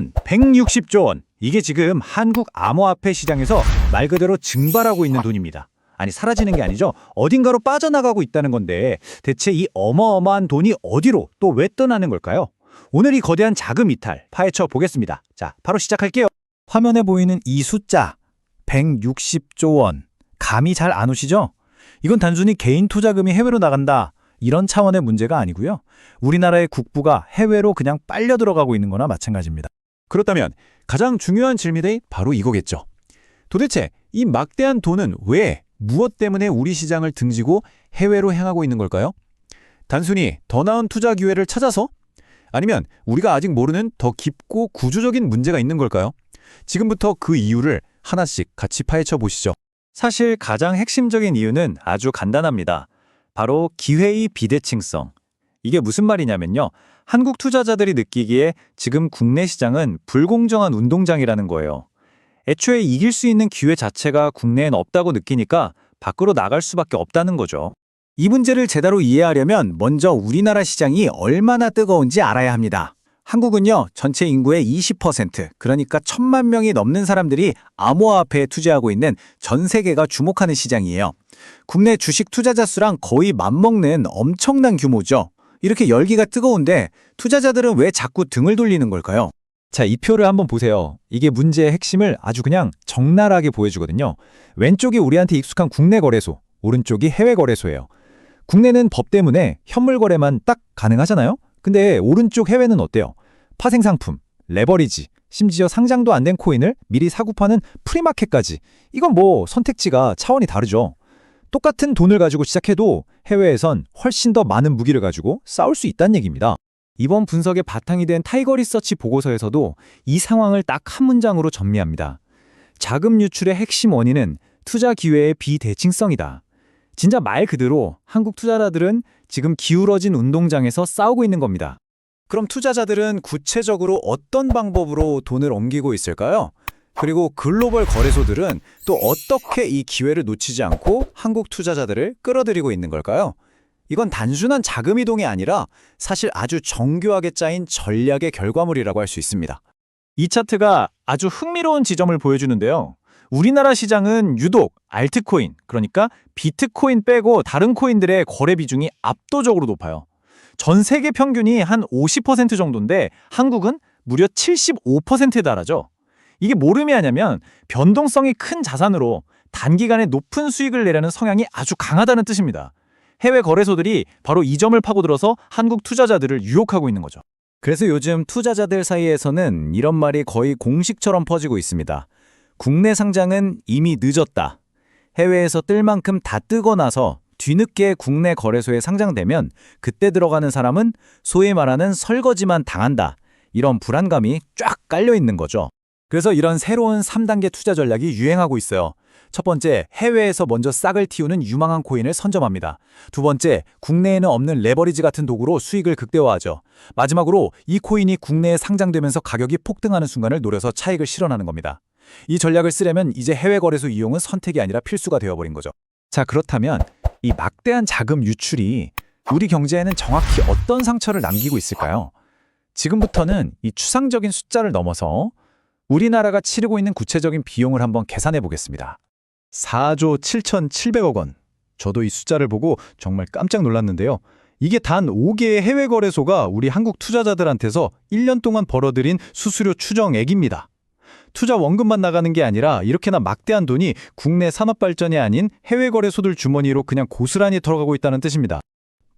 160조 원. 이게 지금 한국 암호화폐 시장에서 말 그대로 증발하고 있는 돈입니다. 아니, 사라지는 게 아니죠. 어딘가로 빠져나가고 있다는 건데 대체 이 어마어마한 돈이 어디로 또 왜 떠나는 걸까요? 오늘 이 거대한 자금 이탈 파헤쳐 보겠습니다. 자, 바로 시작할게요. 화면에 보이는 이 숫자 160조 원. 감이 잘 안 오시죠? 이건 단순히 개인 투자금이 해외로 나간다, 이런 차원의 문제가 아니고요. 우리나라의 국부가 해외로 그냥 빨려 들어가고 있는 거나 마찬가지입니다. 그렇다면 가장 중요한 질문이 바로 이거겠죠. 도대체 이 막대한 돈은 왜, 무엇 때문에 우리 시장을 등지고 해외로 향하고 있는 걸까요? 단순히 더 나은 투자 기회를 찾아서? 아니면 우리가 아직 모르는 더 깊고 구조적인 문제가 있는 걸까요? 지금부터 그 이유를 하나씩 같이 파헤쳐 보시죠. 사실 가장 핵심적인 이유는 아주 간단합니다. 바로 기회의 비대칭성. 이게 무슨 말이냐면요. 한국 투자자들이 느끼기에 지금 국내 시장은 불공정한 운동장이라는 거예요. 애초에 이길 수 있는 기회 자체가 국내엔 없다고 느끼니까 밖으로 나갈 수밖에 없다는 거죠. 이 문제를 제대로 이해하려면 먼저 우리나라 시장이 얼마나 뜨거운지 알아야 합니다. 한국은요, 전체 인구의 20%, 그러니까 1,000만 명이 넘는 사람들이 암호화폐에 투자하고 있는 전 세계가 주목하는 시장이에요. 국내 주식 투자자 수랑 거의 맞먹는 엄청난 규모죠. 이렇게 열기가 뜨거운데 투자자들은 왜 자꾸 등을 돌리는 걸까요? 자, 이 표를 한번 보세요. 이게 문제의 핵심을 아주 그냥 적나라하게 보여주거든요. 왼쪽이 우리한테 익숙한 국내 거래소, 오른쪽이 해외 거래소예요. 국내는 법 때문에 현물 거래만 딱 가능하잖아요? 근데 오른쪽 해외는 어때요? 파생상품, 레버리지, 심지어 상장도 안 된 코인을 미리 사고 파는 프리마켓까지. 이건 뭐 선택지가 차원이 다르죠. 똑같은 돈을 가지고 시작해도 해외에선 훨씬 더 많은 무기를 가지고 싸울 수 있다는 얘기입니다. 이번 분석의 바탕이 된 타이거 리서치 보고서에서도 이 상황을 딱 한 문장으로 정리합니다. 자금 유출의 핵심 원인은 투자 기회의 비대칭성이다. 진짜 말 그대로 한국 투자자들은 지금 기울어진 운동장에서 싸우고 있는 겁니다. 그럼 투자자들은 구체적으로 어떤 방법으로 돈을 옮기고 있을까요? 그리고 글로벌 거래소들은 또 어떻게 이 기회를 놓치지 않고 한국 투자자들을 끌어들이고 있는 걸까요? 이건 단순한 자금 이동이 아니라 사실 아주 정교하게 짜인 전략의 결과물이라고 할 수 있습니다. 이 차트가 아주 흥미로운 지점을 보여주는데요. 우리나라 시장은 유독 알트코인, 그러니까 비트코인 빼고 다른 코인들의 거래 비중이 압도적으로 높아요. 전 세계 평균이 한 50% 정도인데 한국은 무려 75%에 달하죠. 이게 뭘 의미하냐면 변동성이 큰 자산으로 단기간에 높은 수익을 내려는 성향이 아주 강하다는 뜻입니다. 해외 거래소들이 바로 이 점을 파고들어서 한국 투자자들을 유혹하고 있는 거죠. 그래서 요즘 투자자들 사이에서는 이런 말이 거의 공식처럼 퍼지고 있습니다. 국내 상장은 이미 늦었다. 해외에서 뜰 만큼 다 뜨고 나서 뒤늦게 국내 거래소에 상장되면 그때 들어가는 사람은 소위 말하는 설거지만 당한다. 이런 불안감이 쫙 깔려 있는 거죠. 그래서 이런 새로운 3단계 투자 전략이 유행하고 있어요. 첫 번째, 해외에서 먼저 싹을 틔우는 유망한 코인을 선점합니다. 두 번째, 국내에는 없는 레버리지 같은 도구로 수익을 극대화하죠. 마지막으로 이 코인이 국내에 상장되면서 가격이 폭등하는 순간을 노려서 차익을 실현하는 겁니다. 이 전략을 쓰려면 이제 해외 거래소 이용은 선택이 아니라 필수가 되어버린 거죠. 자, 그렇다면 이 막대한 자금 유출이 우리 경제에는 정확히 어떤 상처를 남기고 있을까요? 지금부터는 이 추상적인 숫자를 넘어서 우리나라가 치르고 있는 구체적인 비용을 한번 계산해 보겠습니다. 4조 7,700억 원. 저도 이 숫자를 보고 정말 깜짝 놀랐는데요. 이게 단 5개의 해외 거래소가 우리 한국 투자자들한테서 1년 동안 벌어들인 수수료 추정액입니다. 투자 원금만 나가는 게 아니라 이렇게나 막대한 돈이 국내 산업 발전이 아닌 해외 거래소들 주머니로 그냥 고스란히 들어가고 있다는 뜻입니다.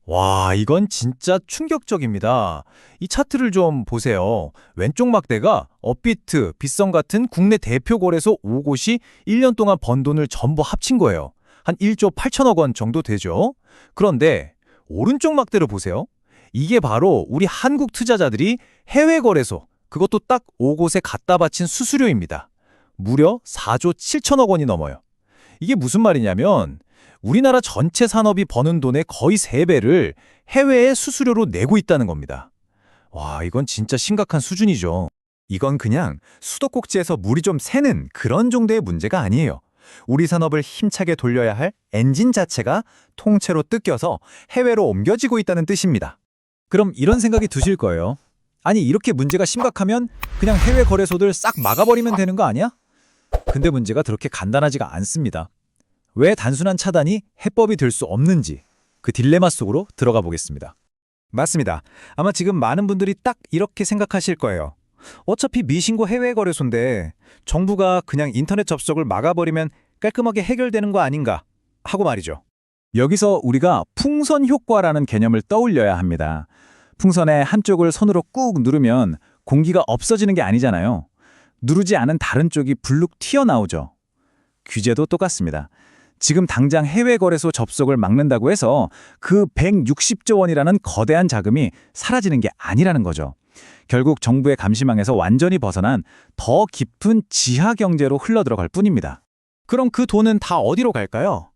와, 이건 진짜 충격적입니다. 이 차트를 좀 보세요. 왼쪽 막대가 업비트, 빗썸 같은 국내 대표 거래소 5곳이 1년 동안 번 돈을 전부 합친 거예요. 한 1조 8천억 원 정도 되죠. 그런데 오른쪽 막대를 보세요. 이게 바로 우리 한국 투자자들이 해외 거래소, 그것도 딱 5곳에 갖다 바친 수수료입니다. 무려 4조 7천억 원이 넘어요. 이게 무슨 말이냐면 우리나라 전체 산업이 버는 돈의 거의 3배를 해외에 수수료로 내고 있다는 겁니다. 와, 이건 진짜 심각한 수준이죠. 이건 그냥 수도꼭지에서 물이 좀 새는 그런 정도의 문제가 아니에요. 우리 산업을 힘차게 돌려야 할 엔진 자체가 통째로 뜯겨서 해외로 옮겨지고 있다는 뜻입니다. 그럼 이런 생각이 드실 거예요. 아니, 이렇게 문제가 심각하면 그냥 해외 거래소들 싹 막아버리면 되는 거 아니야? 근데 문제가 그렇게 간단하지가 않습니다. 왜 단순한 차단이 해법이 될 수 없는지 그 딜레마 속으로 들어가 보겠습니다. 맞습니다. 아마 지금 많은 분들이 딱 이렇게 생각하실 거예요. 어차피 미신고 해외 거래소인데 정부가 그냥 인터넷 접속을 막아버리면 깔끔하게 해결되는 거 아닌가 하고 말이죠. 여기서 우리가 풍선 효과라는 개념을 떠올려야 합니다. 풍선의 한쪽을 손으로 꾹 누르면 공기가 없어지는 게 아니잖아요. 누르지 않은 다른 쪽이 불룩 튀어나오죠. 규제도 똑같습니다. 지금 당장 해외 거래소 접속을 막는다고 해서 그 160조 원이라는 거대한 자금이 사라지는 게 아니라는 거죠. 결국 정부의 감시망에서 완전히 벗어난 더 깊은 지하 경제로 흘러들어갈 뿐입니다. 그럼 그 돈은 다 어디로 갈까요?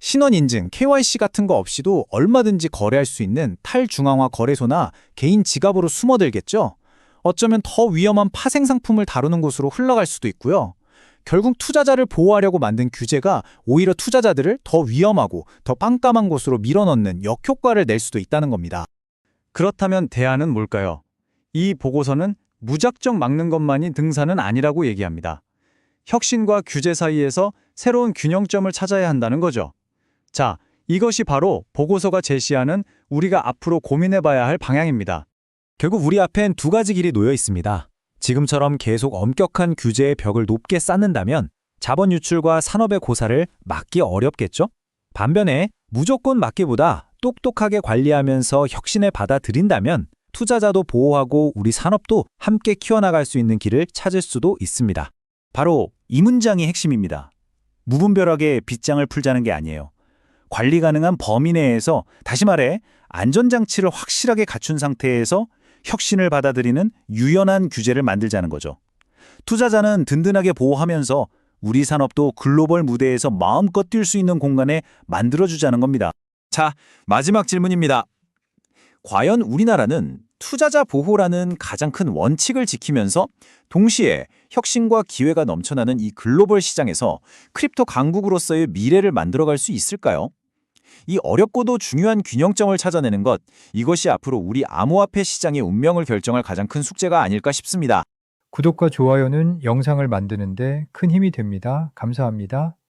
신원 인증, KYC 같은 거 없이도 얼마든지 거래할 수 있는 탈중앙화 거래소나 개인 지갑으로 숨어들겠죠? 어쩌면 더 위험한 파생 상품을 다루는 곳으로 흘러갈 수도 있고요. 결국 투자자를 보호하려고 만든 규제가 오히려 투자자들을 더 위험하고 더 깜깜한 곳으로 밀어넣는 역효과를 낼 수도 있다는 겁니다. 그렇다면 대안은 뭘까요? 이 보고서는 무작정 막는 것만이 등산은 아니라고 얘기합니다. 혁신과 규제 사이에서 새로운 균형점을 찾아야 한다는 거죠. 자, 이것이 바로 보고서가 제시하는 우리가 앞으로 고민해봐야 할 방향입니다. 결국 우리 앞엔 두 가지 길이 놓여 있습니다. 지금처럼 계속 엄격한 규제의 벽을 높게 쌓는다면 자본 유출과 산업의 고사를 막기 어렵겠죠? 반면에 무조건 막기보다 똑똑하게 관리하면서 혁신을 받아들인다면 투자자도 보호하고 우리 산업도 함께 키워나갈 수 있는 길을 찾을 수도 있습니다. 바로 이 문장이 핵심입니다. 무분별하게 빗장을 풀자는 게 아니에요. 관리 가능한 범위 내에서, 다시 말해 안전장치를 확실하게 갖춘 상태에서 혁신을 받아들이는 유연한 규제를 만들자는 거죠. 투자자는 든든하게 보호하면서 우리 산업도 글로벌 무대에서 마음껏 뛸 수 있는 공간에 만들어주자는 겁니다. 자, 마지막 질문입니다. 과연 우리나라는 투자자 보호라는 가장 큰 원칙을 지키면서 동시에 혁신과 기회가 넘쳐나는 이 글로벌 시장에서 크립토 강국으로서의 미래를 만들어갈 수 있을까요? 이 어렵고도 중요한 균형점을 찾아내는 것, 이것이 앞으로 우리 암호화폐 시장의 운명을 결정할 가장 큰 숙제가 아닐까 싶습니다. 구독과 좋아요는 영상을 만드는데 큰 힘이 됩니다. 감사합니다.